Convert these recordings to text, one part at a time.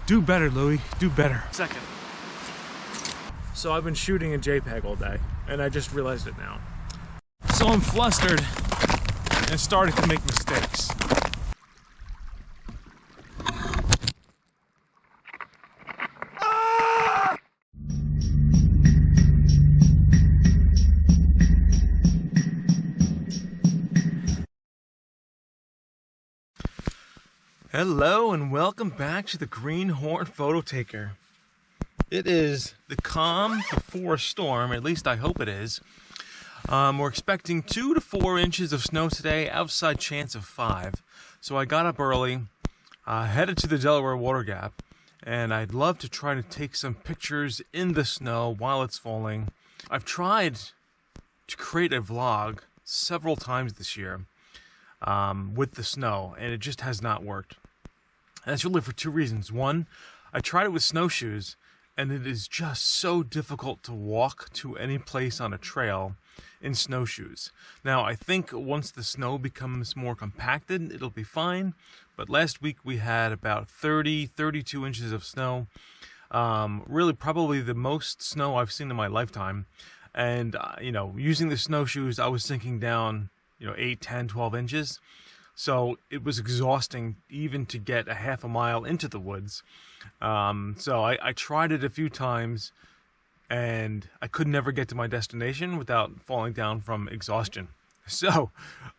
Do better, Louie. Do better. Second. So I've been shooting in JPEG all day, and I just realized it now. So I'm flustered and started to make mistakes. Hello and welcome back to the Greenhorn Photo Taker. It is the calm before a storm, at least I hope it is. We're expecting 2 to 4 inches of snow today, outside chance of 5. So I got up early, headed to the Delaware Water Gap, and I'd love to try to take some pictures in the snow while it's falling. I've tried to create a vlog several times this year with the snow, and it just has not worked. And that's really for 2 reasons. One, I tried it with snowshoes, and it is just so difficult to walk to any place on a trail in snowshoes. Now, I think once the snow becomes more compacted, it'll be fine. But last week we had about 32 inches of snow. Really probably the most snow I've seen in my lifetime. And, using the snowshoes, I was sinking down, 8, 10, 12 inches. So it was exhausting even to get a half a mile into the woods. So I tried it a few times, and I could never get to my destination without falling down from exhaustion. So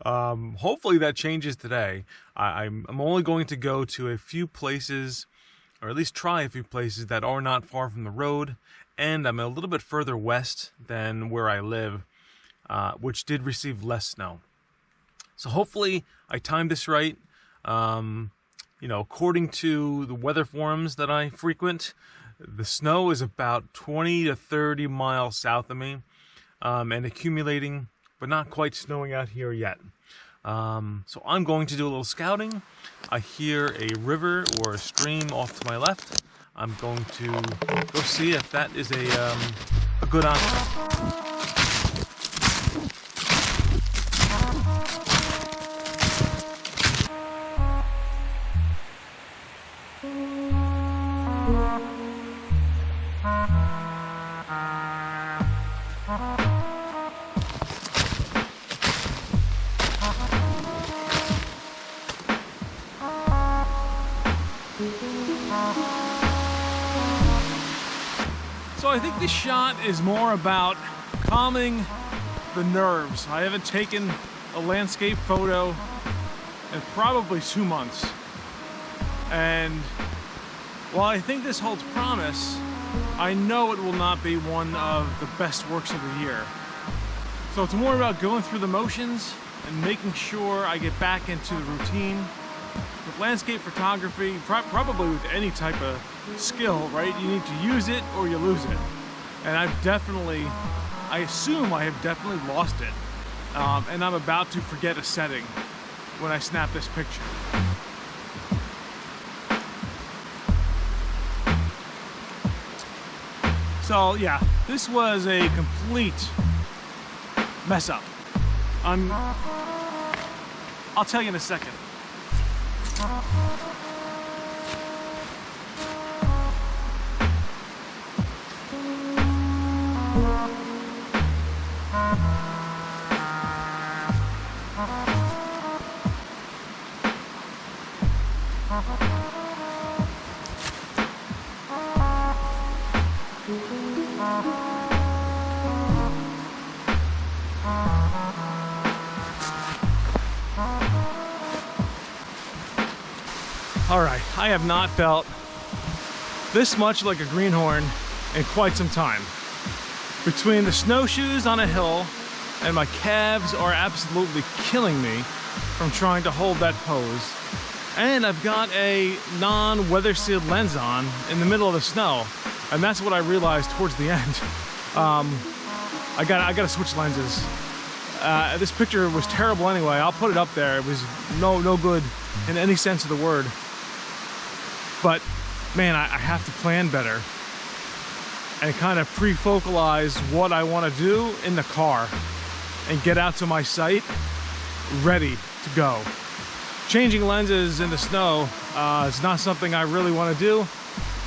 hopefully that changes today. I'm only going to go to a few places, or at least try a few places that are not far from the road, and I'm a little bit further west than where I live, which did receive less snow. So hopefully I timed this right. According to the weather forums that I frequent, the snow is about 20 to 30 miles south of me, and accumulating, but not quite snowing out here yet. So I'm going to do a little scouting. I hear a river or a stream off to my left. I'm going to go see if that is a good option. So I think this shot is more about calming the nerves. I haven't taken a landscape photo in probably 2 months. And while I think this holds promise, I know it will not be one of the best works of the year. So it's more about going through the motions and making sure I get back into the routine. With landscape photography, probably with any type of skill, right? You need to use it or you lose it. And I assume I have definitely lost it. And I'm about to forget a setting when I snap this picture. So yeah, this was a complete mess up. I'll tell you in a second. All right, I have not felt this much like a greenhorn in quite some time. Between the snowshoes on a hill and my calves are absolutely killing me from trying to hold that pose. And I've got a non-weather sealed lens on in the middle of the snow. And that's what I realized towards the end. I gotta switch lenses. This picture was terrible anyway. I'll put it up there. It was no good in any sense of the word. But man, I have to plan better and kind of pre-focalize what I want to do in the car and get out to my site ready to go. Changing lenses in the snow is not something I really want to do.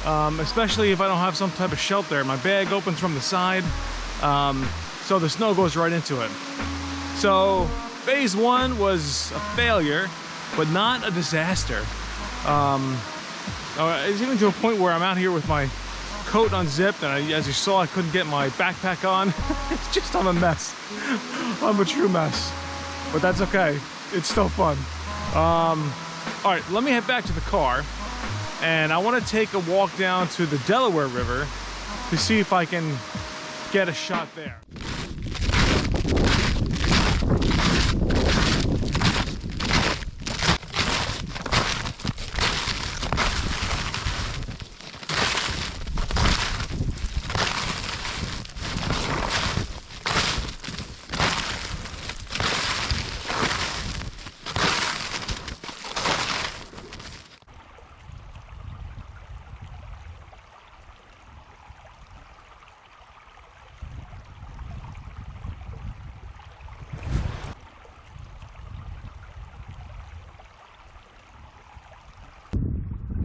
especially if I don't have some type of shelter. My bag opens from the side, so the snow goes right into it. So phase one was a failure, but not a disaster. It's even to a point where I'm out here with my coat unzipped, and as you saw, I couldn't get my backpack on. It's just, I'm a mess. I'm a true mess, but that's okay. It's still fun. All right, let me head back to the car, and I want to take a walk down to the Delaware River to see if I can get a shot there.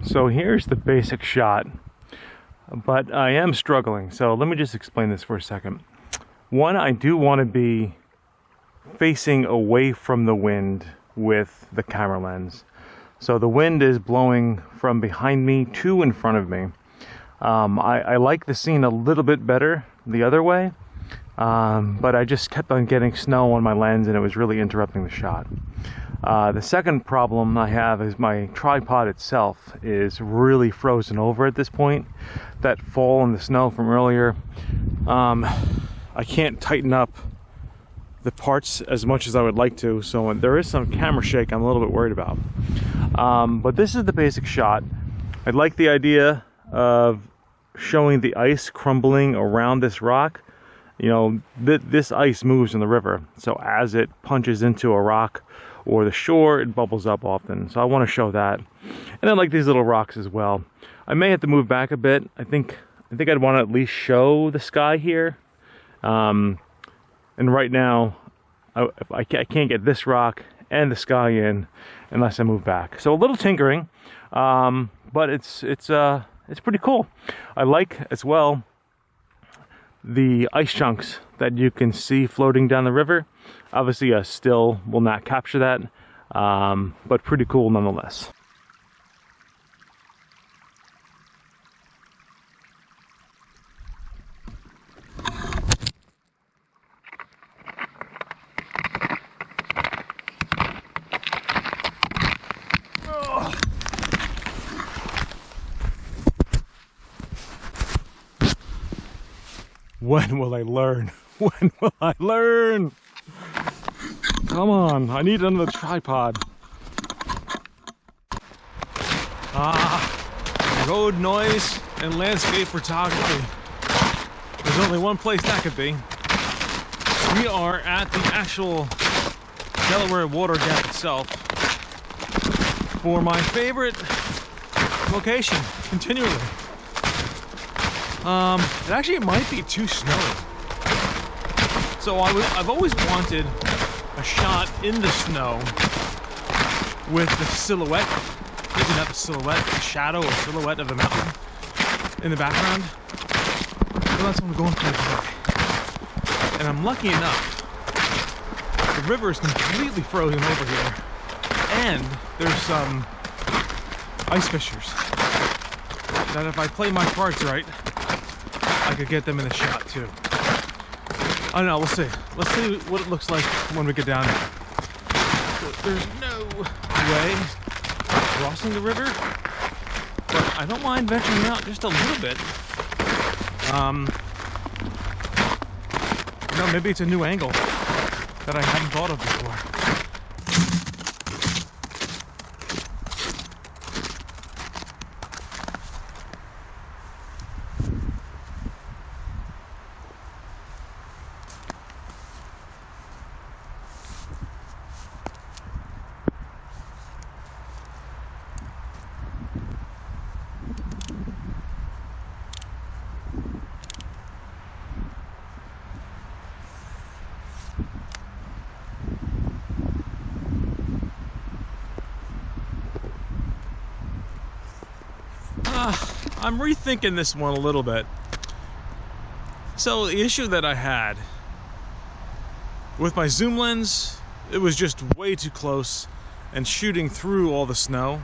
So here's the basic shot, but I am struggling. So let me just explain this for a second. One, I do want to be facing away from the wind with the camera lens. So the wind is blowing from behind me to in front of me. I like the scene a little bit better the other way, but I just kept on getting snow on my lens and it was really interrupting the shot. The second problem I have is my tripod itself is really frozen over at this point. That fall in the snow from earlier, I can't tighten up the parts as much as I would like to, so when there is some camera shake I'm a little bit worried about. But this is the basic shot. I like the idea of showing the ice crumbling around this rock. You know, this ice moves in the river, so as it punches into a rock or the shore, it bubbles up often. So I want to show that. And I like these little rocks as well. I may have to move back a bit. I think I'd want to at least show the sky here. And right now, I can't get this rock and the sky in unless I move back. So a little tinkering, but it's pretty cool. I like as well the ice chunks that you can see floating down the river. Obviously a still will not capture that, but pretty cool nonetheless. When will I learn? When will I learn? Come on, I need another tripod. Road noise and landscape photography. There's only one place that could be. We are at the actual Delaware Water Gap itself for my favorite location, continually. It might be too snowy. So I've always wanted a shot in the snow with the silhouette, maybe not the silhouette, the shadow or silhouette of the mountain in the background. Well, that's what I'm going for today. And I'm lucky enough, the river is completely frozen over here, and there's some ice fissures that if I play my cards right, I could get them in the shot too. I don't know, we'll see. Let's see what it looks like when we get down there. There's no way crossing the river, but I don't mind venturing out just a little bit. You know, maybe it's a new angle that I hadn't thought of before. I'm rethinking this one a little bit. So the issue that I had with my zoom lens, it was just way too close, and shooting through all the snow,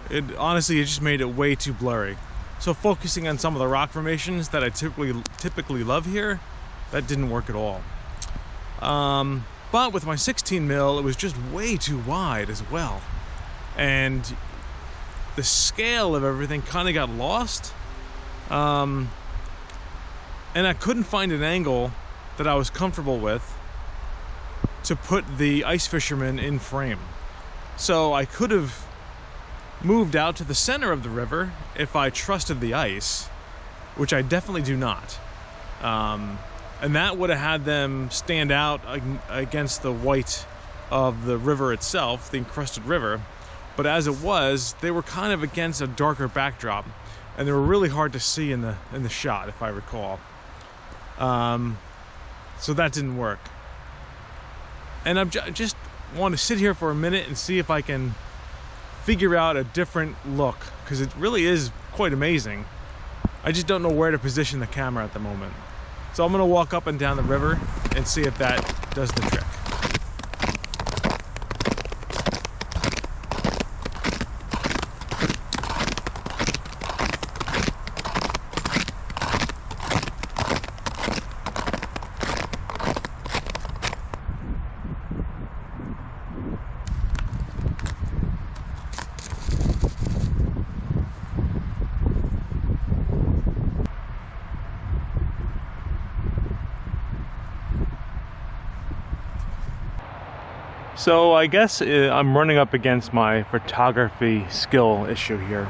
it just made it way too blurry. So focusing on some of the rock formations that I typically love here, that didn't work at all. But with my 16mm, it was just way too wide as well. And the scale of everything kind of got lost. And I couldn't find an angle that I was comfortable with to put the ice fisherman in frame. So I could have moved out to the center of the river if I trusted the ice, which I definitely do not. And that would have had them stand out against the white of the river itself, the encrusted river. But as it was, they were kind of against a darker backdrop, and they were really hard to see in the shot, if I recall. So that didn't work. And I just want to sit here for a minute and see if I can figure out a different look, because it really is quite amazing. I just don't know where to position the camera at the moment. So I'm going to walk up and down the river and see if that does the trick. So I guess I'm running up against my photography skill issue here.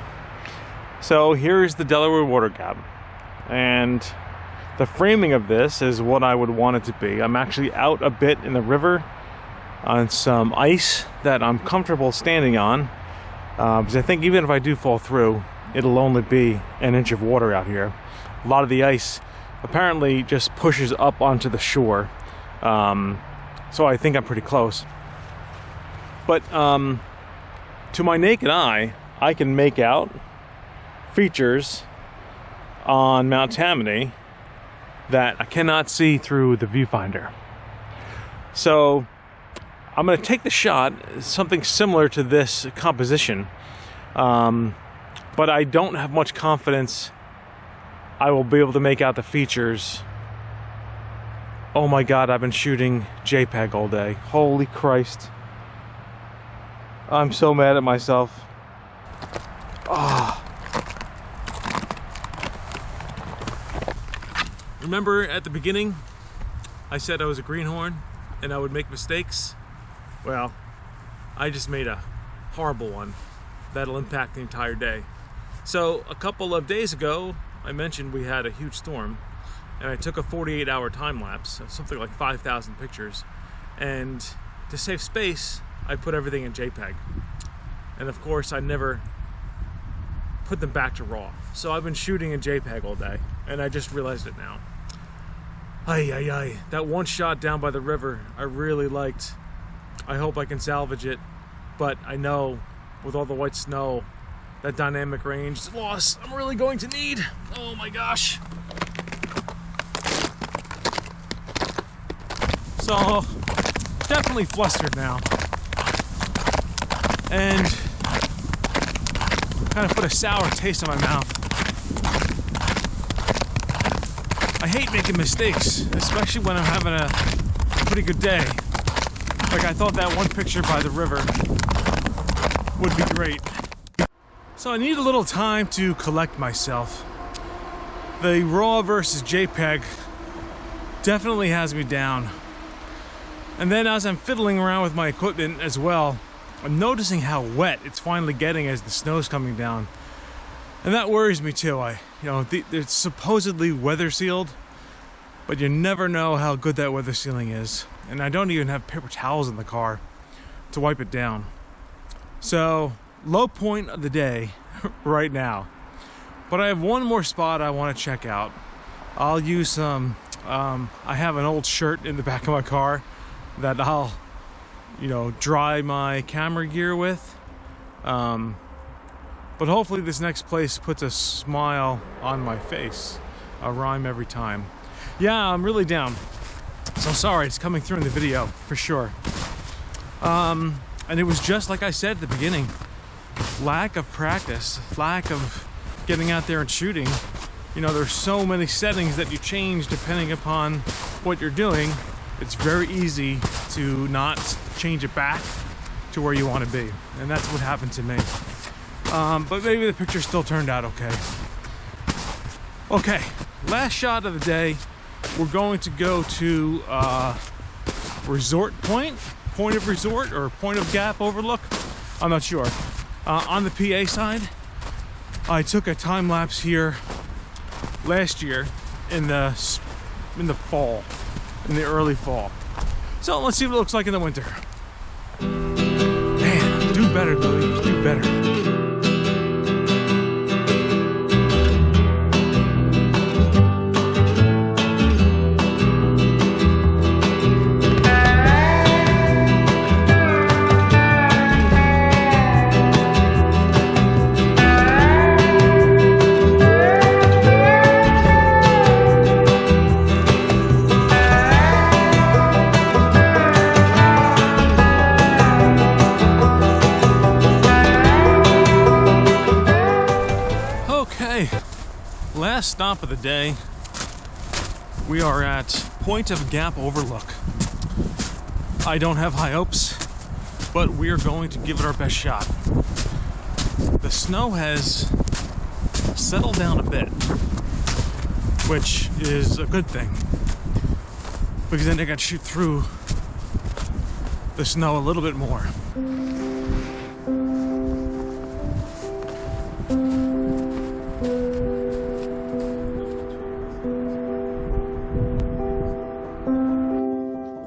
So here's the Delaware Water Gap, and the framing of this is what I would want it to be. I'm actually out a bit in the river on some ice that I'm comfortable standing on, because I think even if I do fall through, it'll only be an inch of water out here. A lot of the ice apparently just pushes up onto the shore, so I think I'm pretty close. But to my naked eye, I can make out features on Mount Tammany that I cannot see through the viewfinder. So I'm going to take the shot, something similar to this composition, but I don't have much confidence I will be able to make out the features. Oh my God, I've been shooting JPEG all day. Holy Christ. I'm so mad at myself. Oh. Remember at the beginning, I said I was a greenhorn and I would make mistakes? Well, I just made a horrible one that'll impact the entire day. So a couple of days ago, I mentioned we had a huge storm, and I took a 48-hour time lapse of something like 5,000 pictures. And to save space, I put everything in JPEG. And of course, I never put them back to RAW. So I've been shooting in JPEG all day, and I just realized it now. Ay. That one shot down by the river, I really liked. I hope I can salvage it, but I know with all the white snow, that dynamic range is lost. I'm really going to need. Oh my gosh. So, definitely flustered now. And kind of put a sour taste in my mouth. I hate making mistakes, especially when I'm having a pretty good day. Like, I thought that one picture by the river would be great. So I need a little time to collect myself. The RAW versus JPEG definitely has me down. And then as I'm fiddling around with my equipment as well, I'm noticing how wet it's finally getting as the snow's coming down. And that worries me too. It's supposedly weather sealed, but you never know how good that weather sealing is. And I don't even have paper towels in the car to wipe it down. So, low point of the day right now. But I have one more spot I want to check out. I'll use some, I have an old shirt in the back of my car that I'll dry my camera gear with. But But hopefully this next place puts a smile on my face. A rhyme every time. Yeah, I'm really down. So sorry, it's coming through in the video, for sure. And it was just like I said at the beginning. Lack of practice, lack of getting out there and shooting. You know, there's so many settings that you change depending upon what you're doing. It's very easy to not change it back to where you want to be. And that's what happened to me. But maybe the picture still turned out okay. Okay, last shot of the day. We're going to go to Resort Point of Resort, or Point of Gap Overlook. I'm not sure. On the PA side, I took a time lapse here last year in the fall, in the early fall. So let's see what it looks like in the winter. Man, do better, Billy. Do better. Last stop of the day, we are at Point of Gap Overlook. I don't have high hopes, but we are going to give it our best shot. The snow has settled down a bit, which is a good thing, because then I got to shoot through the snow a little bit more.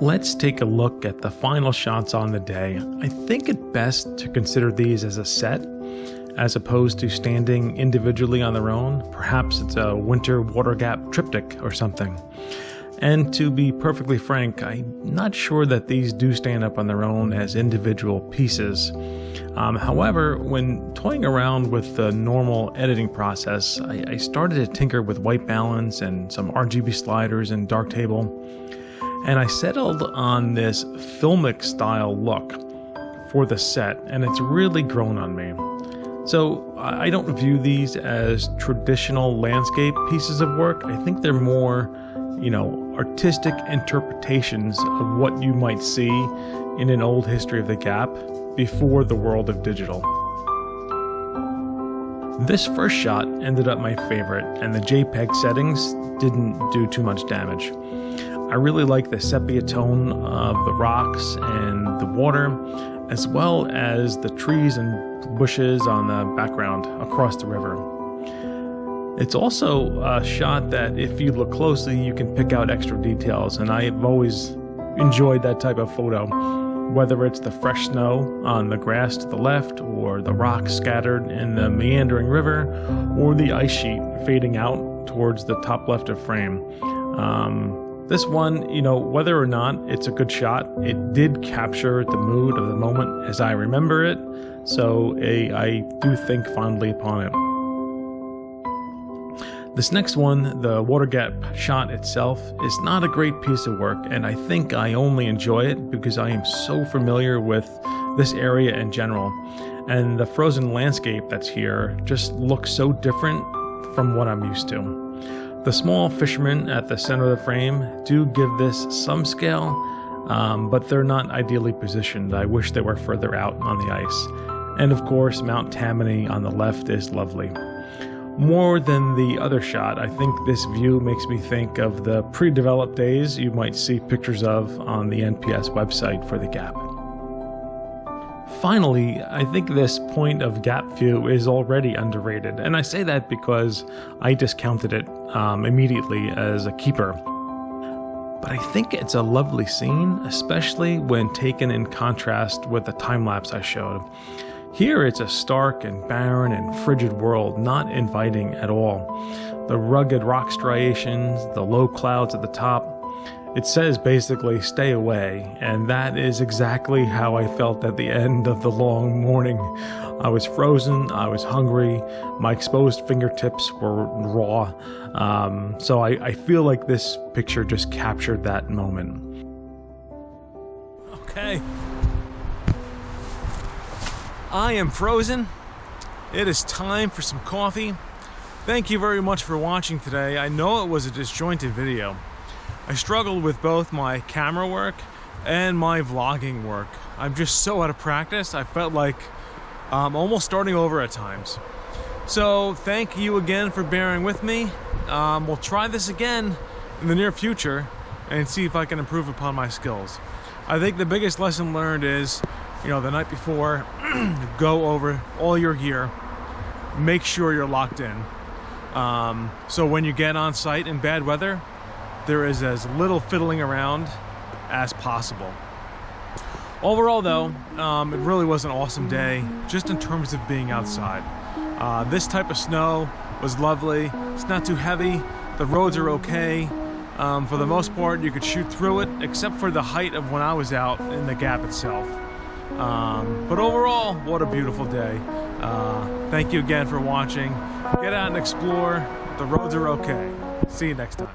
Let's take a look at the final shots on the day. I think it best to consider these as a set, as opposed to standing individually on their own. Perhaps it's a winter water gap triptych or something. And to be perfectly frank, I'm not sure that these do stand up on their own as individual pieces. However, when toying around with the normal editing process, I started to tinker with white balance and some RGB sliders and darktable. And I settled on this filmic style look for the set, and it's really grown on me. So I don't view these as traditional landscape pieces of work. I think they're more, artistic interpretations of what you might see in an old history of the Gap before the world of digital. This first shot ended up my favorite, and the JPEG settings didn't do too much damage. I really like the sepia tone of the rocks and the water, as well as the trees and bushes on the background across the river. It's also a shot that if you look closely, you can pick out extra details, and I've always enjoyed that type of photo, whether it's the fresh snow on the grass to the left, or the rocks scattered in the meandering river, or the ice sheet fading out towards the top left of frame. This one, whether or not it's a good shot, it did capture the mood of the moment as I remember it, so I do think fondly upon it. This next one, the water gap shot itself, is not a great piece of work, and I think I only enjoy it because I am so familiar with this area in general, and the frozen landscape that's here just looks so different from what I'm used to. The small fishermen at the center of the frame do give this some scale, but they're not ideally positioned. I wish they were further out on the ice. And of course, Mount Tammany on the left is lovely. More than the other shot, I think this view makes me think of the pre-developed days you might see pictures of on the NPS website for the Gap. Finally, I think this point of Gap view is already underrated, and I say that because I discounted it immediately as a keeper. But I think it's a lovely scene, especially when taken in contrast with the time-lapse I showed. Here it's a stark and barren and frigid world, not inviting at all. The rugged rock striations, the low clouds at the top, it says basically stay away, and that is exactly how I felt at the end of the long morning. I was frozen, I was hungry, my exposed fingertips were raw, so I feel like this picture just captured that moment. Okay, I am frozen. It is time for some coffee. Thank you very much for watching today. I know it was a disjointed video. I struggled with both my camera work and my vlogging work. I'm just so out of practice. I felt like almost starting over at times. So thank you again for bearing with me. We'll try this again in the near future and see if I can improve upon my skills. I think the biggest lesson learned is, you know, the night before, go over all your gear, make sure you're locked in. So when you get on site in bad weather, there is as little fiddling around as possible. Overall though, it really was an awesome day, just in terms of being outside. This type of snow was lovely. It's not too heavy. The roads are okay. For the most part, you could shoot through it, except for the height of when I was out in the gap itself. But overall, what a beautiful day. Thank you again for watching. Get out and explore. The roads are okay. See you next time.